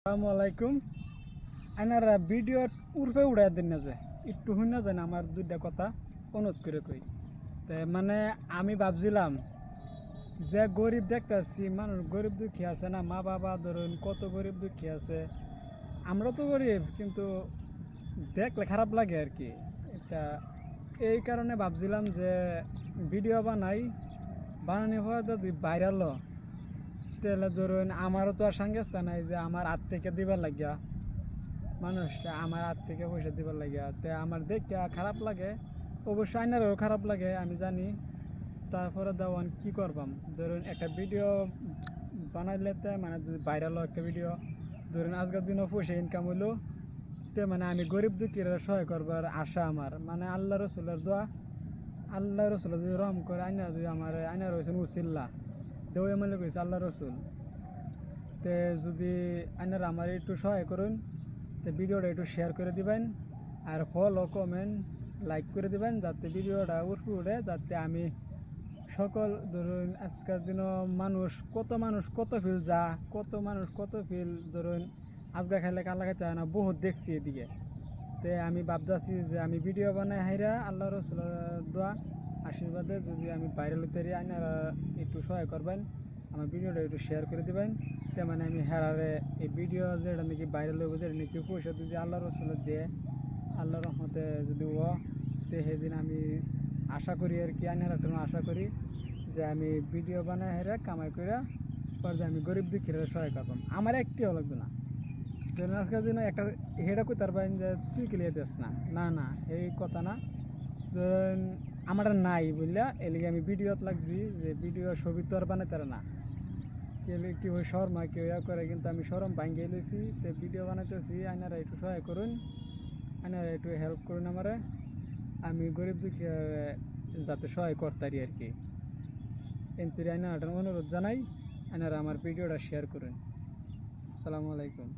আসসালামু আলাইকুম। আনারা ভিডিও উর্ফে উড়াই দিন না যে একটু শুন না যায় আমার দুইটা কথা অনুরোধ করে কই। মানে আমি ভাবছিলাম যে গরিব দেখতেছি মানুষ গরিব দুঃখী আছে না, মা বাবা ধরুন কত গরিব দুঃখী আছে। আমরা তো গরিব কিন্তু দেখলে খারাপ লাগে আর কি। এটা এই কারণে ভাবছিলাম যে ভিডিও বানানি হওয়া যদি ভাইরাল তাহলে ধরুন আমারও তো আর সাংস্তা নাই যে আমার হাত থেকে দিবার লাগিয়া মানুষটা আমার হাত থেকে পয়সা দিবার লাগিয়া তে আমার দেখতে খারাপ লাগে, অবশ্যই আইনারও খারাপ লাগে আমি জানি। তারপরে দেওয়ান কি করবাম, ধরুন একটা ভিডিও বানাইলে মানে যদি ভাইরাল একটা ভিডিও ধরুন আজকের দিনও পয়সা ইনকাম হইলো তে মানে আমি গরিব দুঃখীরা সহায় করবার আশা আমার, মানে আল্লাহ রসুলের দোয়া। আল্লাহ রসুল যদি রহম করে আইনা যদি আমার আইনা রয়েছেন উসিল্লা দেওয়া মানে কইছে আল্লাহ রসুল। তে যদি আইনারা আমার একটু সহায় করুন, তো ভিডিওটা একটু শেয়ার করে দিবেন আর ফলো কমেন্ট লাইক করে দিবেন যাতে ভিডিওটা উঠে যাতে আমি সকল ধরুন আজকের দিনও মানুষ কত ফিল কত মানুষ কত ফিল ধরুন আজকে খাইলে কালা খাইতে হয় না, বহুত দেখছি এদিকে। তে আমি ভাবতেছি যে আমি ভিডিও বানাই হাইরা আল্লাহ রসুলের দোয়া আশীর্বাদে যদি আমি ভাইরাল হতে পারি আইনারা একটু সহায় করবেন, আমার ভিডিওটা একটু শেয়ার করে দিবেন। তে মানে আমি হেরারে এই ভিডিও যেটা নাকি ভাইরাল হইব যেটা নাকি পয়সা যদি আল্লাহ রসুলের দিয়ে আল্লাহ রহমতে যদি তে সেদিন আমি আশা করি আর কি আইনারা আশা করি যে আমি ভিডিও বানাই হেরা কামাই করে পরে আমি গরিব দুঃখীরা সহায় করবাম, আমার একটিও লাগবে না। ধরুন আজকের দিনে একটা হেডা কই তার বাইন যে তুই ক্লিয়ার দিস না, না না এই কথা না। ধরুন আমার নাই বুঝলা এলিগে আমি ভিডিওত লাগছি যে ভিডিও ছবি তো আর বানাইতে না, কেউ শর্মা কেউ ইয়া করে কিন্তু আমি শরম ভাঙ্গিয়ে লইছি। তো ভিডিও বানাইতেছি আইনারা একটু সহায় করুন, আইনারা একটু হেল্প করুন আমারে, আমি গরিব দুঃখী যাতে সহায় করতারি আর কি। কিন্তু আইনারা অনুরোধ জানাই আইনারা আমার ভিডিওটা শেয়ার করুন। আসসালামু আলাইকুম।